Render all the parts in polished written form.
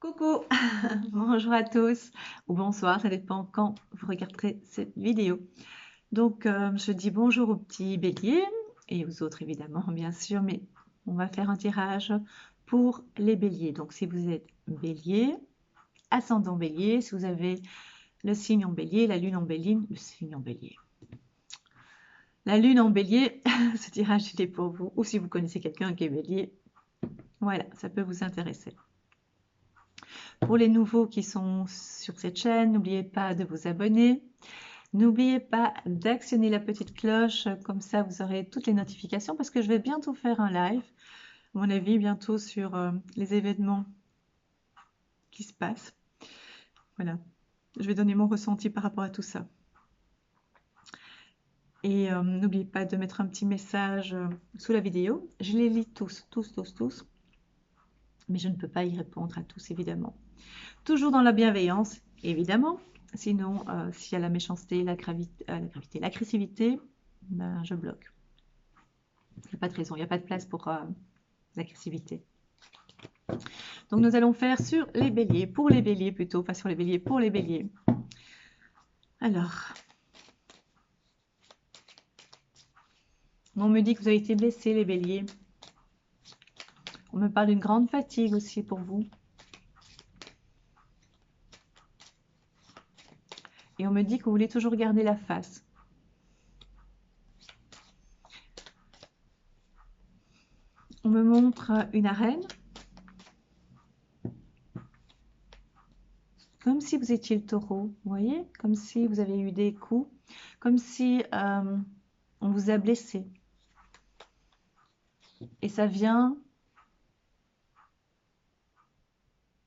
Coucou, bonjour à tous, ou bonsoir, ça dépend quand vous regarderez cette vidéo. Donc, je dis bonjour aux petits béliers et aux autres évidemment, bien sûr, mais on va faire un tirage pour les béliers. Donc, si vous êtes bélier, ascendant bélier, si vous avez le signe en bélier, la lune en bélier, le signe en bélier. La lune en bélier, ce tirage il est pour vous, ou si vous connaissez quelqu'un qui est bélier, voilà, ça peut vous intéresser. Pour les nouveaux qui sont sur cette chaîne, n'oubliez pas de vous abonner. N'oubliez pas d'actionner la petite cloche, comme ça vous aurez toutes les notifications parce que je vais bientôt faire un live, à mon avis, bientôt sur les événements qui se passent. Voilà, je vais donner mon ressenti par rapport à tout ça. Et n'oubliez pas de mettre un petit message sous la vidéo. Je les lis tous, mais je ne peux pas y répondre à tous évidemment. Toujours dans la bienveillance, évidemment. Sinon, s'il y a la méchanceté, l'agressivité, ben, je bloque. Il n'y a pas de raison, il n'y a pas de place pour l'agressivité. Donc, nous allons faire sur les béliers, pour les béliers plutôt, pas sur les béliers, pour les béliers. Alors, on me dit que vous avez été blessés, les béliers. On me parle d'une grande fatigue aussi pour vous. Et on me dit que vous voulez toujours garder la face. On me montre une arène. Comme si vous étiez le taureau, vous voyez? Comme si vous avez eu des coups. Comme si on vous a blessé. Et ça vient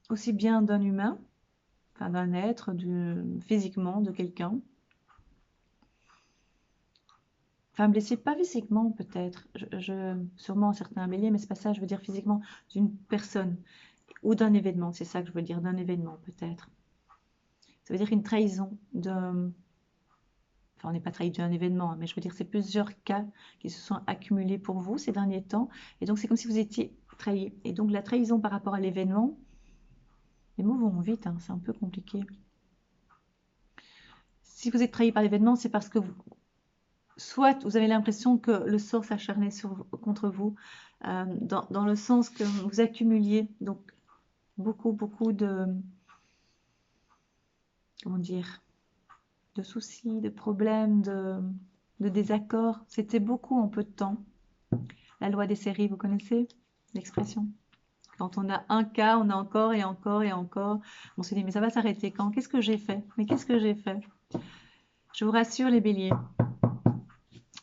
aussi bien d'un humain, enfin d'un être, physiquement, de quelqu'un. Enfin, blessé, pas physiquement peut-être, sûrement certains béliers, mais c'est pas ça, je veux dire physiquement, d'une personne ou d'un événement, c'est ça que je veux dire, d'un événement peut-être. Ça veut dire une trahison de... Enfin, on n'est pas trahi d'un événement, mais je veux dire, c'est plusieurs cas qui se sont accumulés pour vous ces derniers temps, et donc c'est comme si vous étiez trahi. Et donc la trahison par rapport à l'événement, les mots vont vite, hein, c'est un peu compliqué. Si vous êtes trahi par l'événement, c'est parce que soit vous avez l'impression que le sort s'acharnait contre vous, dans le sens que vous accumuliez donc beaucoup de, comment dire, de soucis, de problèmes, de désaccords. C'était beaucoup en peu de temps. La loi des séries, vous connaissez l'expression? Quand on a un cas, on a encore et encore et encore. On se dit, mais ça va s'arrêter quand? Qu'est-ce que j'ai fait? Mais qu'est-ce que j'ai fait? Je vous rassure, les béliers,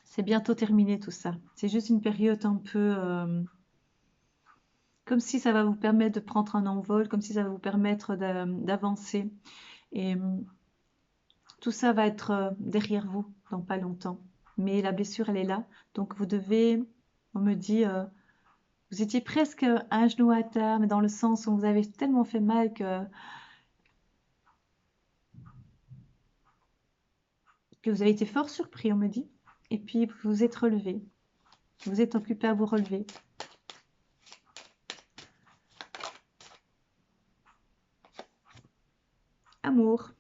c'est bientôt terminé tout ça. C'est juste une période un peu... comme si ça va vous permettre de prendre un envol, comme si ça va vous permettre d'avancer. Et tout ça va être derrière vous dans pas longtemps. Mais la blessure, elle est là. Donc vous devez, on me dit, vous étiez presque un genou à terre, mais dans le sens où vous avez tellement fait mal que vous avez été fort surpris, on me dit. Et puis vous vous êtes relevé. Vous êtes occupé à vous relever. Amour,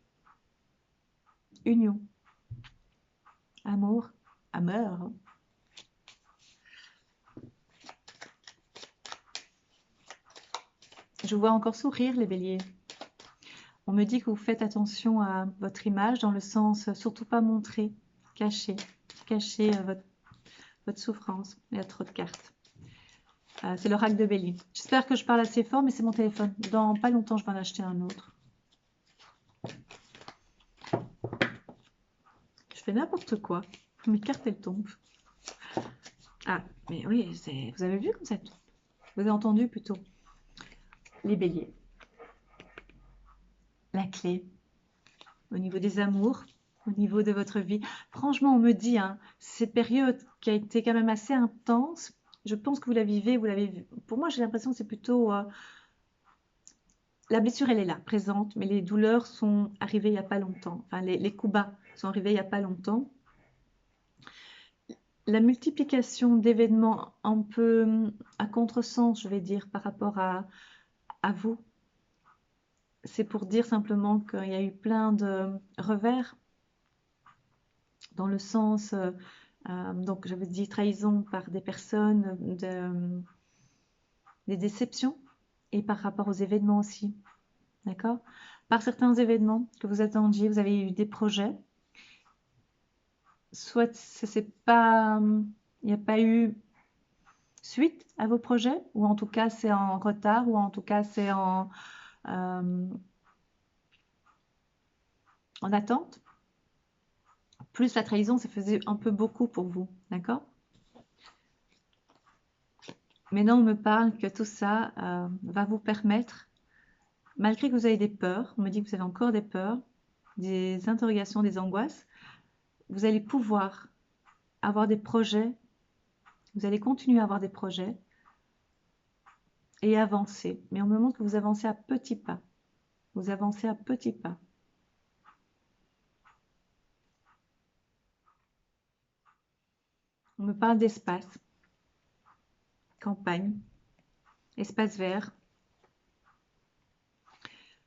union, amour, amour. Je vous vois encore sourire, les béliers. On me dit que vous faites attention à votre image dans le sens, surtout pas montrer, cacher votre souffrance. Il y a trop de cartes. C'est l'oracle de Bélier. J'espère que je parle assez fort, mais c'est mon téléphone. Dans pas longtemps, je vais en acheter un autre. Je fais n'importe quoi. Mes cartes, elles tombent. Ah, mais oui, vous avez vu comme ça tombe. Vous avez entendu plutôt. Les béliers. La clé. Au niveau des amours, au niveau de votre vie. Franchement, on me dit, hein, cette période qui a été quand même assez intense, je pense que vous la vivez, vous l'avez vu. Pour moi, j'ai l'impression que c'est plutôt... la blessure, elle est là, présente, mais les douleurs sont arrivées il n'y a pas longtemps. Enfin, les coups bas sont arrivés il n'y a pas longtemps. La multiplication d'événements un peu à contresens, je vais dire, par rapport à vous. c'est pour dire simplement qu'il y a eu plein de revers dans le sens, donc j'avais dit trahison par des personnes, des déceptions et par rapport aux événements aussi, d'accord? Par certains événements que vous attendiez, vous avez eu des projets, soit c'est pas, il n'y a pas eu suite à vos projets, ou en tout cas c'est en retard, ou en tout cas c'est en attente. Plus la trahison, ça faisait un peu beaucoup pour vous, d'accord? Maintenant, on me parle que tout ça va vous permettre, malgré que vous avez des peurs, on me dit que vous avez encore des peurs, des interrogations, des angoisses, vous allez pouvoir avoir des projets, vous allez continuer à avoir des projets et avancer. Mais au moment que vous avancez à petits pas, vous avancez à petits pas. On me parle d'espace, campagne, espace vert,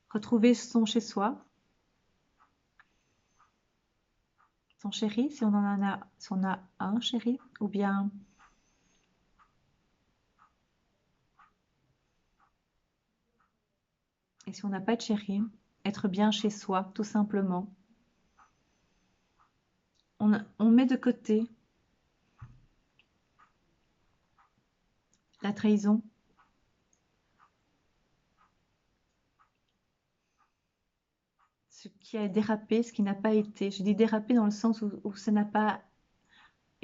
retrouver son chez-soi, son chéri, si on en a, si on a un chéri, ou bien et si on n'a pas de chéri, être bien chez soi, tout simplement. On met de côté la trahison, ce qui a dérapé, ce qui n'a pas été. Je dis dérapé dans le sens où ça n'a pas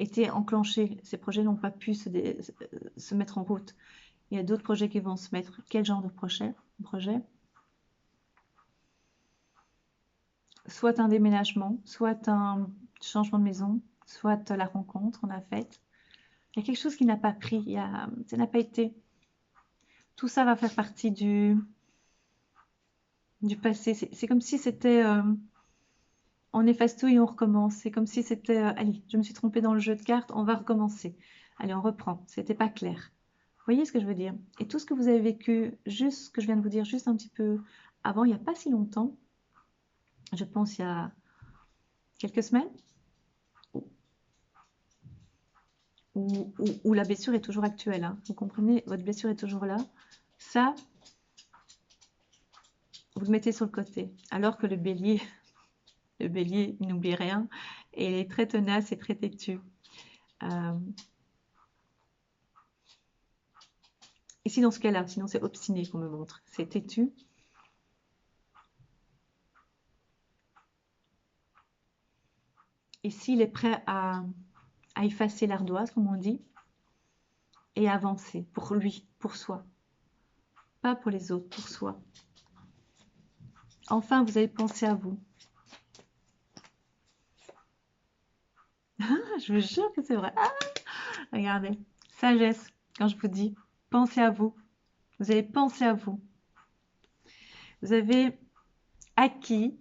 été enclenché. Ces projets n'ont pas pu se mettre en route. Il y a d'autres projets qui vont se mettre. Quel genre de projet? Soit un déménagement, soit un changement de maison, soit la rencontre qu'on a faite. Il y a quelque chose qui n'a pas pris, ça n'a pas été. Tout ça va faire partie du passé. C'est comme si c'était on efface tout et on recommence. C'est comme si c'était allez, je me suis trompée dans le jeu de cartes, on va recommencer. Allez, on reprend. C'était pas clair. Vous voyez ce que je veux dire? Et tout ce que vous avez vécu, juste ce que je viens de vous dire, juste un petit peu avant, il n'y a pas si longtemps, je pense il y a quelques semaines, où la blessure est toujours actuelle. Hein. Vous comprenez? Votre blessure est toujours là. Ça, vous le mettez sur le côté. Alors que le bélier, il n'oublie rien et il est très tenace et très têtu. Ici, dans ce cas-là, sinon c'est obstiné qu'on me montre. C'est têtu. Et s'il est prêt à effacer l'ardoise, comme on dit, et avancer pour lui, pour soi. Pas pour les autres, pour soi. Enfin, vous avez pensé à vous. Je vous jure que c'est vrai. Ah, regardez, sagesse, quand je vous dis, pensez à vous. Vous avez pensé à vous. Vous avez acquis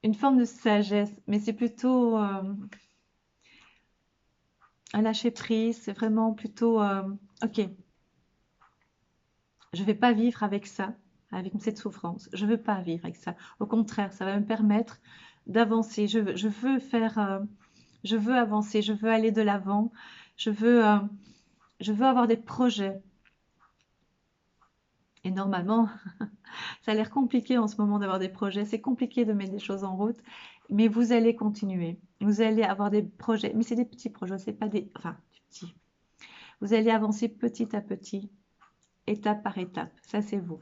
une forme de sagesse, mais c'est plutôt un lâcher prise, c'est vraiment plutôt ok, je ne vais pas vivre avec ça, avec cette souffrance. Je ne veux pas vivre avec ça. Au contraire, ça va me permettre d'avancer. Je veux faire, je veux avancer, je veux aller de l'avant, je veux avoir des projets. Et normalement, ça a l'air compliqué en ce moment d'avoir des projets. C'est compliqué de mettre des choses en route, mais vous allez continuer. Vous allez avoir des projets, mais c'est des petits projets, c'est pas des, enfin, des petits. Vous allez avancer petit à petit, étape par étape. Ça, c'est vous.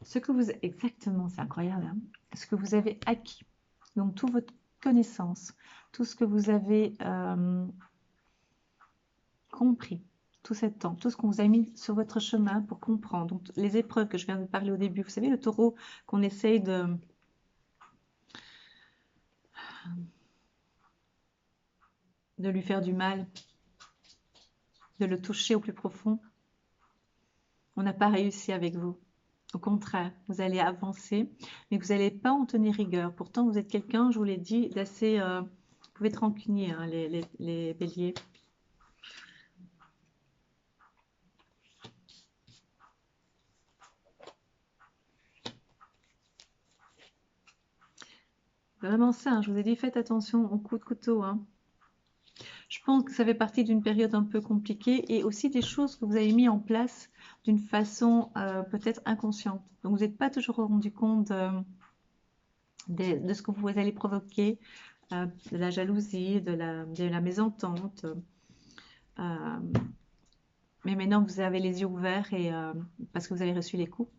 Ce que vous, exactement, c'est incroyable, hein, ce que vous avez acquis. Donc, toute votre connaissance, tout ce que vous avez compris, tout ce temps, tout ce qu'on vous a mis sur votre chemin pour comprendre. Donc, les épreuves que je viens de parler au début, vous savez, le taureau qu'on essaye de lui faire du mal, de le toucher au plus profond. On n'a pas réussi avec vous. Au contraire, vous allez avancer, mais vous n'allez pas en tenir rigueur. Pourtant, vous êtes quelqu'un, je vous l'ai dit, d'assez... vous pouvez être rancunier, hein, les béliers. C'est vraiment ça, hein. Je vous ai dit, faites attention aux coups de couteau, hein. Je pense que ça fait partie d'une période un peu compliquée et aussi des choses que vous avez mis en place d'une façon peut-être inconsciente. Donc, vous n'êtes pas toujours rendu compte de ce que vous allez provoquer, de la jalousie, de la mésentente. Euh, mais maintenant, vous avez les yeux ouverts et, parce que vous avez reçu les coups.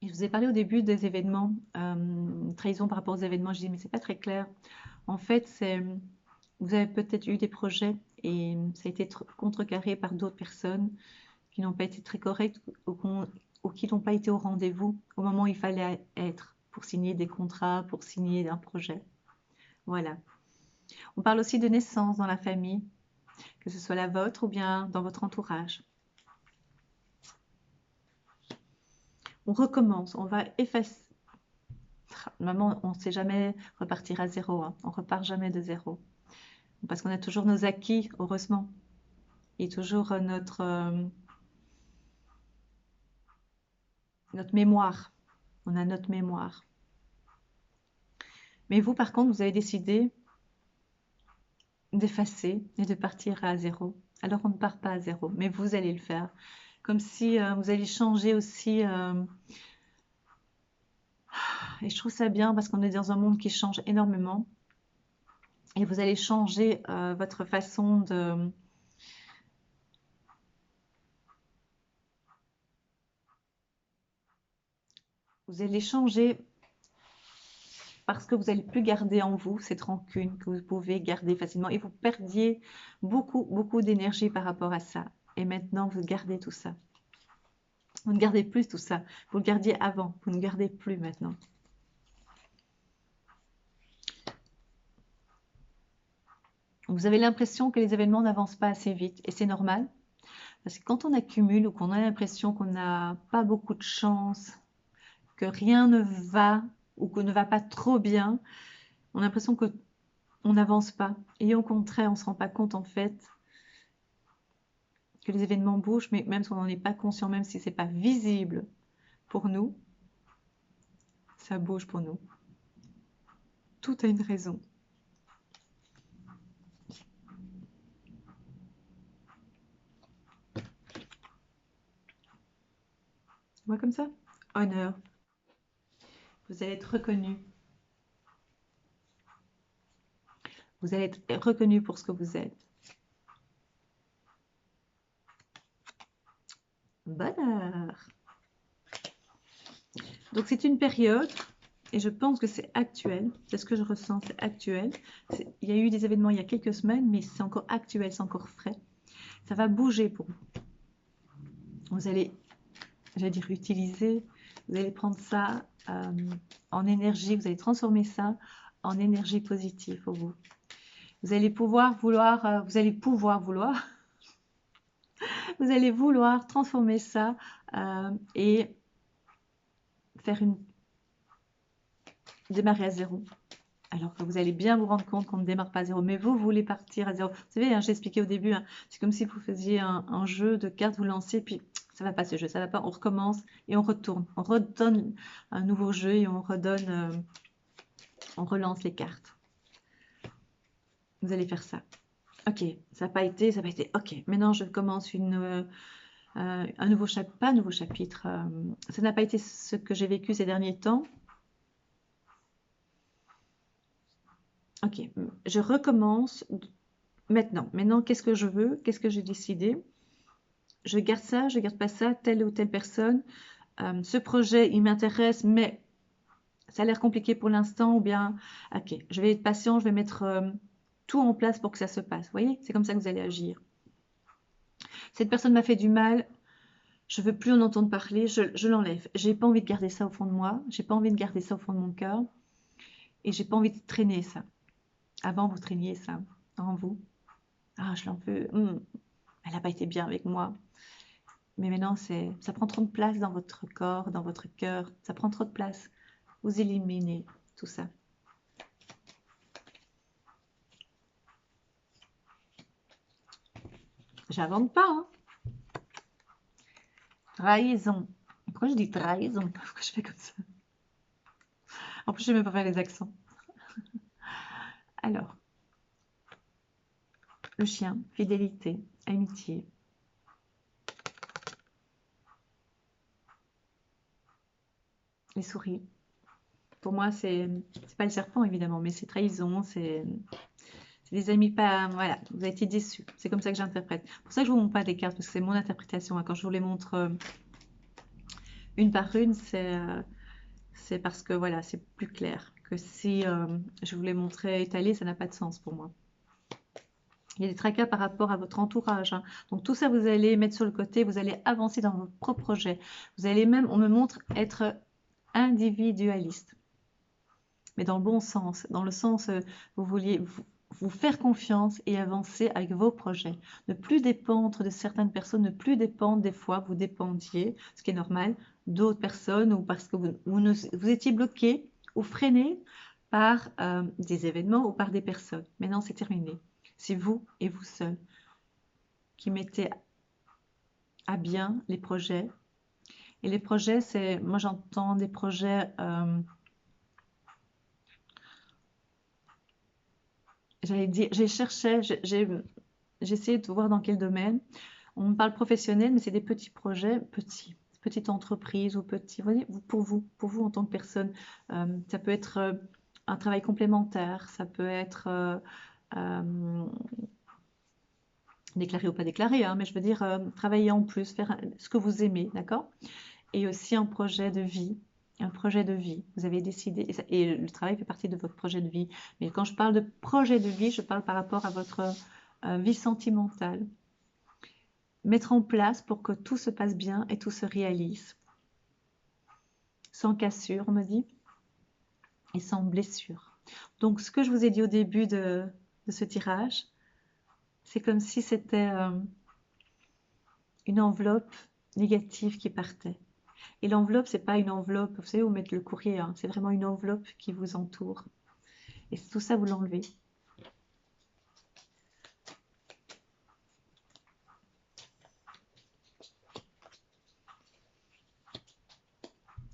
Et je vous ai parlé au début des événements, trahison par rapport aux événements. Je dis, mais c'est pas très clair. En fait, vous avez peut-être eu des projets et ça a été contrecarré par d'autres personnes qui n'ont pas été très correctes ou qui n'ont pas été au rendez-vous au moment où il fallait être pour signer des contrats, pour signer un projet. Voilà. On parle aussi de naissance dans la famille, que ce soit la vôtre ou bien dans votre entourage. On recommence, on va effacer. Normalement, on ne sait jamais repartir à zéro, hein. On repart jamais de zéro. Parce qu'on a toujours nos acquis, heureusement. Et toujours notre mémoire. On a notre mémoire. Mais vous, par contre, vous avez décidé d'effacer et de partir à zéro. Alors, on ne part pas à zéro, mais vous allez le faire. Comme si vous alliez changer aussi. Et je trouve ça bien parce qu'on est dans un monde qui change énormément. Et vous allez changer votre façon de... Vous allez changer parce que vous n'allez plus garder en vous cette rancune que vous pouvez garder facilement. Et vous perdiez beaucoup, beaucoup d'énergie par rapport à ça. Et maintenant, vous gardez tout ça. Vous ne gardez plus tout ça. Vous le gardiez avant. Vous ne gardez plus maintenant. Vous avez l'impression que les événements n'avancent pas assez vite. Et c'est normal. Parce que quand on accumule ou qu'on a l'impression qu'on n'a pas beaucoup de chance, que rien ne va ou qu'on ne va pas trop bien, on a l'impression qu'on n'avance pas. Et au contraire, on ne se rend pas compte en fait que les événements bougent, mais même si on n'en est pas conscient, même si ce n'est pas visible pour nous, ça bouge pour nous. Tout a une raison. Moi comme ça, honneur. Vous allez être reconnu. Vous allez être reconnu pour ce que vous êtes. Bonheur. Donc c'est une période, et je pense que c'est actuel, c'est ce que je ressens, c'est actuel. Il y a eu des événements il y a quelques semaines, mais c'est encore actuel, c'est encore frais. Ça va bouger pour vous. Vous allez, j'allais dire, utiliser, vous allez prendre ça en énergie, vous allez transformer ça en énergie positive pour vous. Vous allez pouvoir vouloir, vous allez vouloir transformer ça et faire démarrer à zéro. Alors que vous allez bien vous rendre compte qu'on ne démarre pas à zéro, mais vous voulez partir à zéro. Vous savez, hein, j'ai expliqué au début, hein, c'est comme si vous faisiez un jeu de cartes, vous lancez, puis ça va pas ce jeu, ça va pas, on recommence et on retourne. On redonne un nouveau jeu et on redonne, on relance les cartes. Vous allez faire ça. Ok, ça n'a pas été, ça n'a pas été. Ok, maintenant je commence un nouveau chapitre, pas un nouveau chapitre. Ça n'a pas été ce que j'ai vécu ces derniers temps. Ok, je recommence maintenant. Maintenant, qu'est-ce que je veux? Qu'est-ce que j'ai décidé? Je garde ça, je garde pas ça, telle ou telle personne. Ce projet, il m'intéresse, mais ça a l'air compliqué pour l'instant. Ou bien, ok, je vais être patient, je vais mettre tout en place pour que ça se passe. Vous voyez, c'est comme ça que vous allez agir. Cette personne m'a fait du mal. Je veux plus en entendre parler. Je l'enlève. J'ai pas envie de garder ça au fond de moi. J'ai pas envie de garder ça au fond de mon cœur. Et j'ai pas envie de traîner ça. Avant, vous traîniez ça en vous. Ah, je l'en veux. Elle n'a pas été bien avec moi. Mais maintenant, ça prend trop de place dans votre corps, dans votre cœur. Ça prend trop de place. Vous éliminez tout ça. J'invente pas, hein. Trahison. Pourquoi je dis trahison? Pourquoi je fais comme ça? En plus, je ne vais même pas faire les accents. Alors, le chien, fidélité, amitié. Les souris. Pour moi, c'est pas le serpent, évidemment, mais c'est trahison, c'est des amis pas... Voilà, vous avez été déçus. C'est comme ça que j'interprète. Pour ça que je vous montre pas des cartes, parce que c'est mon interprétation, hein. Quand je vous les montre une par une, c'est parce que, voilà, c'est plus clair que si je vous les montrais étalés, ça n'a pas de sens pour moi. Il y a des tracas par rapport à votre entourage, hein. Donc tout ça, vous allez mettre sur le côté, vous allez avancer dans votre propre projet. Vous allez même, on me montre, être individualiste. Mais dans le bon sens, dans le sens, vous vouliez vous faire confiance et avancer avec vos projets. Ne plus dépendre de certaines personnes, ne plus dépendre des fois, vous dépendiez, ce qui est normal, d'autres personnes ou parce que vous étiez bloqué ou freiné par des événements ou par des personnes. Maintenant, c'est terminé. C'est vous et vous seul qui mettez à bien les projets. Et les projets, c'est, moi j'entends des projets... j'allais dire, j'ai essayé de voir dans quel domaine. On me parle professionnel, mais c'est des petits projets, petite entreprise ou petit, vous voyez, pour vous en tant que personne. Ça peut être un travail complémentaire, ça peut être déclaré ou pas déclaré, hein, mais je veux dire travailler en plus, faire ce que vous aimez, d'accord? Et aussi un projet de vie. Un projet de vie, vous avez décidé, et le travail fait partie de votre projet de vie. Mais quand je parle de projet de vie, je parle par rapport à votre vie sentimentale. Mettre en place pour que tout se passe bien et tout se réalise. Sans cassure, on me dit, et sans blessure. Donc, ce que je vous ai dit au début de ce tirage, c'est comme si c'était une enveloppe négative qui partait. Et l'enveloppe, c'est pas une enveloppe, vous savez où mettre le courrier, hein, c'est vraiment une enveloppe qui vous entoure. Et tout ça, vous l'enlevez.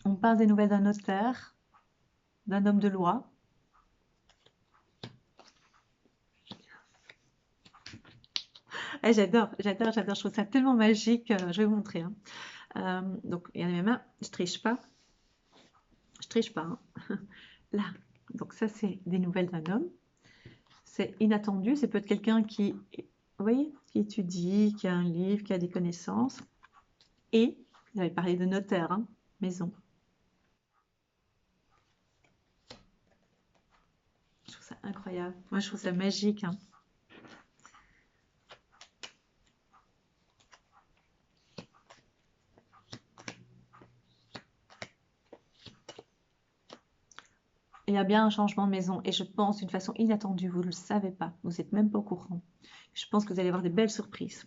On parle des nouvelles d'un notaire, d'un homme de loi. Eh, j'adore, je trouve ça tellement magique. Je vais vous montrer, hein. Donc, il y en a même un, je triche pas. Je triche pas, hein. Là, donc ça, c'est des nouvelles d'un homme. C'est inattendu, c'est peut-être quelqu'un qui, vous voyez, qui étudie, qui a un livre, qui a des connaissances. Et, vous avez parlé de notaire, hein, maison. Je trouve ça incroyable. Moi, je trouve ça magique, hein. Il y a bien un changement de maison et je pense d'une façon inattendue, vous ne le savez pas, vous n'êtes même pas au courant. Je pense que vous allez avoir des belles surprises.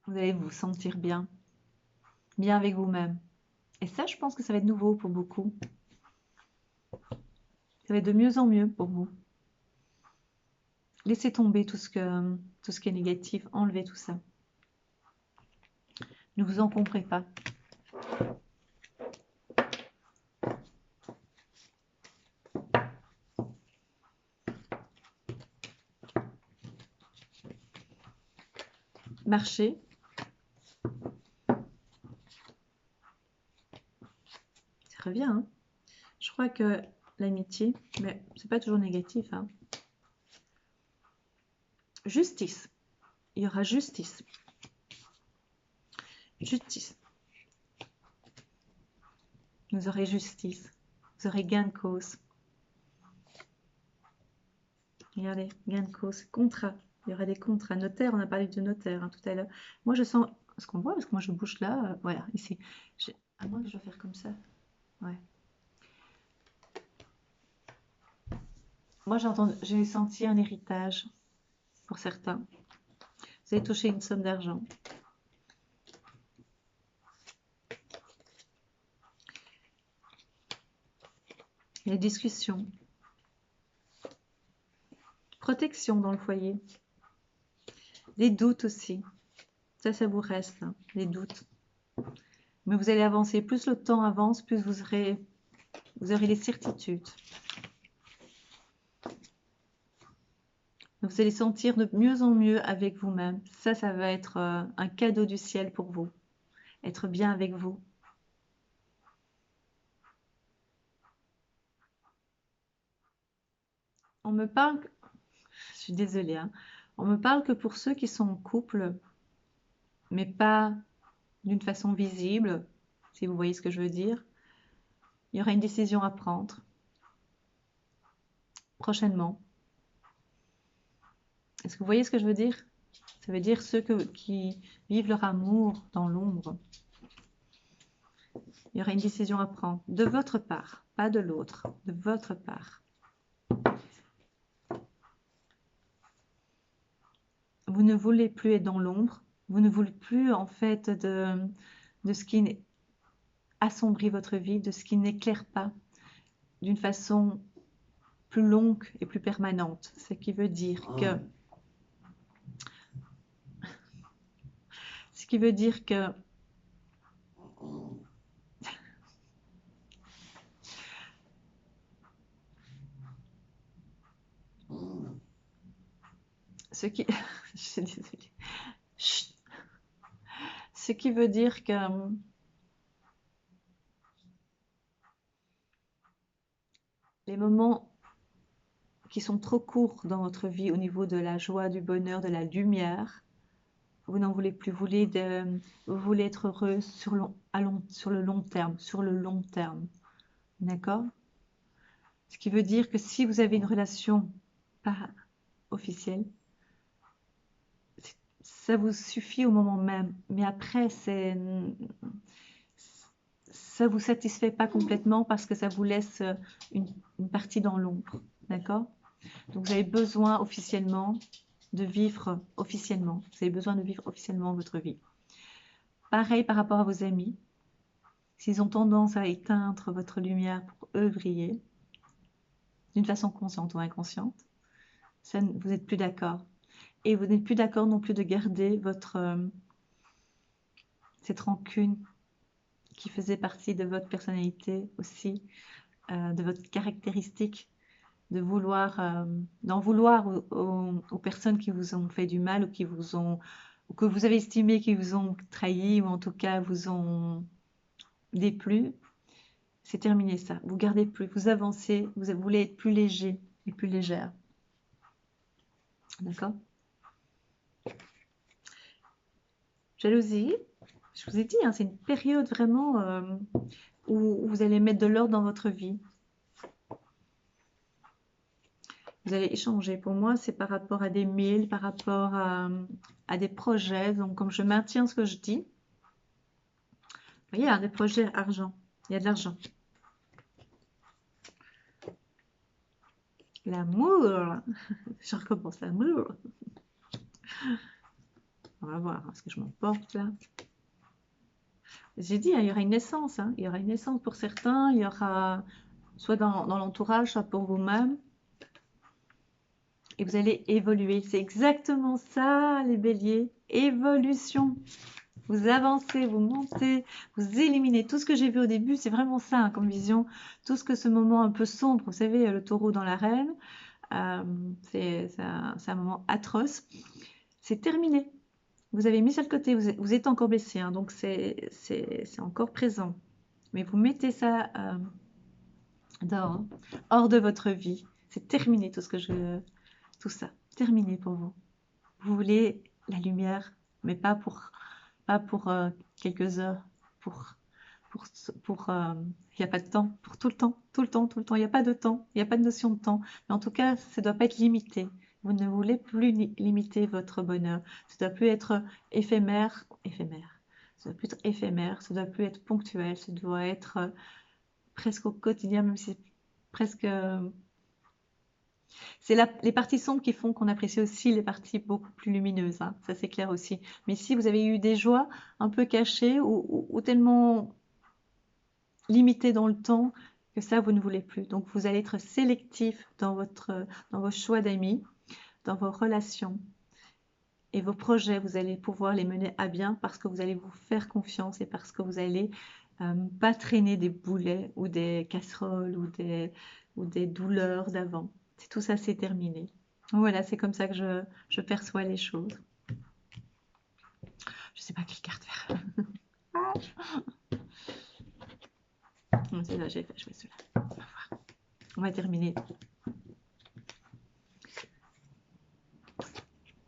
Vous allez vous sentir bien, bien avec vous-même. Et ça, je pense que ça va être nouveau pour beaucoup. Ça va être de mieux en mieux pour vous. Laissez tomber tout ce qui est négatif, enlevez tout ça. Ne vous encombrez pas. Marchez. Ça revient, hein. Je crois que l'amitié, mais c'est pas toujours négatif, hein. Justice. Il y aura justice. Justice. Vous aurez justice. Vous aurez gain de cause. Regardez, gain de cause. Contrat. Il y aura des contrats. Notaire, on a parlé de notaire, hein, tout à l'heure. Moi, je sens... Ce qu'on voit, parce que moi, je bouge là. Voilà, ici. À moins que je vais faire comme ça. Ouais. moi j'ai senti un héritage pour certains. Vous avez touché une somme d'argent. Les discussions. Protection dans le foyer. Des doutes aussi. Ça vous reste, hein, les doutes. Mais vous allez avancer. Plus le temps avance, plus vous aurez les certitudes. Vous allez sentir de mieux en mieux avec vous-même. Ça va être un cadeau du ciel pour vous. Être bien avec vous. On me parle, je suis désolée, hein, on me parle que pour ceux qui sont en couple, mais pas d'une façon visible, si vous voyez ce que je veux dire, il y aura une décision à prendre prochainement. Est-ce que vous voyez ce que je veux dire? Ça veut dire ceux qui vivent leur amour dans l'ombre. Il y aura une décision à prendre de votre part, pas de l'autre, de votre part. Vous ne voulez plus être dans l'ombre, vous ne voulez plus en fait de ce qui assombrit votre vie, de ce qui n'éclaire pas d'une façon plus longue et plus permanente. Ce qui veut dire que ce qui je suis désolée. Chut. Ce qui veut dire que les moments qui sont trop courts dans votre vie au niveau de la joie, du bonheur, de la lumière, vous n'en voulez plus. Vous voulez être heureux sur le long terme, sur le long terme. D'accord? Ce qui veut dire que si vous avez une relation pas officielle, ça vous suffit au moment même. Mais après, ça vous satisfait pas complètement parce que ça vous laisse une partie dans l'ombre. D'accord? Donc vous avez besoin officiellement de vivre officiellement. Vous avez besoin de vivre officiellement votre vie. Pareil par rapport à vos amis. S'ils ont tendance à éteindre votre lumière pour eux briller, d'une façon consciente ou inconsciente, vous n'êtes plus d'accord. Et vous n'êtes plus d'accord non plus de garder cette rancune qui faisait partie de votre personnalité aussi, de votre caractéristique, d'en vouloir aux personnes qui vous ont fait du mal ou que vous avez estimé qui vous ont trahi ou en tout cas vous ont déplu. C'est terminé ça. Vous gardez plus, vous avancez, vous voulez être plus léger et plus légère. D'accord? Jalousie, je vous ai dit, hein, c'est une période vraiment où vous allez mettre de l'ordre dans votre vie. Vous allez échanger. Pour moi, c'est par rapport à des mails, par rapport à des projets. Donc, comme je maintiens ce que je dis, vous voyez, il y a des projets argent. Il y a de l'argent. L'amour. Je recommence l'amour. On va voir ce que je m'emporte là. J'ai dit, hein, il y aura une naissance. Hein. Il y aura une naissance pour certains. Il y aura soit dans l'entourage, soit pour vous-même. Et vous allez évoluer. C'est exactement ça, les béliers. Évolution. Vous avancez, vous montez, vous éliminez. Tout ce que j'ai vu au début, c'est vraiment ça hein, comme vision. Tout ce que ce moment un peu sombre, vous savez, le taureau dans l'arène, c'est un moment atroce. C'est terminé. Vous avez mis ça de côté, vous êtes encore blessé, hein, donc c'est encore présent. Mais vous mettez ça hors de votre vie. C'est terminé tout ça, terminé pour vous. Vous voulez la lumière, mais pas pour quelques heures, il n'y a pas de temps, pour tout le temps, tout le temps, tout le temps. Il n'y a pas de temps, il n'y a pas de notion de temps. Mais en tout cas, ça ne doit pas être limité. Vous ne voulez plus limiter votre bonheur. Ça ne doit plus être éphémère. Ça doit plus être éphémère, ça doit plus être ponctuel, ça doit être presque au quotidien, même si c'est presque C'est les parties sombres qui font qu'on apprécie aussi les parties beaucoup plus lumineuses, hein. Ça c'est clair aussi. Mais si vous avez eu des joies un peu cachées ou tellement limitées dans le temps que ça vous ne voulez plus. Donc vous allez être sélectif dans vos choix d'amis, dans vos relations et vos projets. Vous allez pouvoir les mener à bien parce que vous allez vous faire confiance et parce que vous allez pas traîner des boulets ou des casseroles ou des douleurs d'avant. Tout ça, c'est terminé. Voilà, c'est comme ça que je perçois les choses. Je sais pas quelle carte faire. C'est là, j'ai fait, je vais celui-là. On va voir. On va terminer.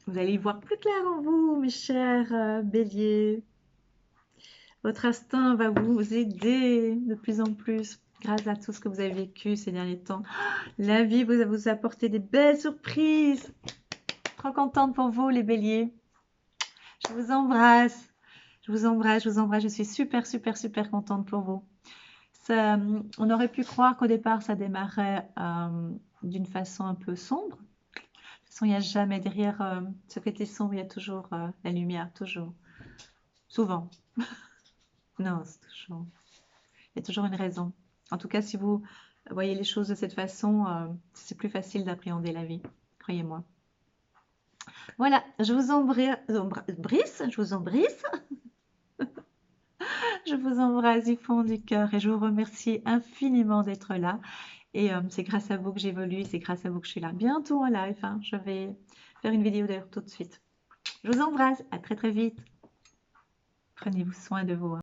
Vous allez y voir plus clair en vous, mes chers béliers. Votre instinct va vous aider de plus en plus grâce à tout ce que vous avez vécu ces derniers temps. La vie vous apporté des belles surprises. Trop contente pour vous, les béliers. Je vous embrasse. Je vous embrasse, je vous embrasse. Je suis super, super, super contente pour vous. Ça, on aurait pu croire qu'au départ, ça démarrait d'une façon un peu sombre. De toute façon, il n'y a jamais derrière ce côté sombre, il y a toujours la lumière, toujours. Souvent. Non, c'est toujours. Il y a toujours une raison. En tout cas, si vous voyez les choses de cette façon, c'est plus facile d'appréhender la vie. Croyez-moi. Voilà, je vous embrasse, je vous embrasse. Je vous embrasse du fond du cœur et je vous remercie infiniment d'être là. Et c'est grâce à vous que j'évolue, c'est grâce à vous que je suis là. Bientôt en live, hein. Je vais faire une vidéo d'ailleurs tout de suite. Je vous embrasse, à très très vite. Prenez-vous soin de vous.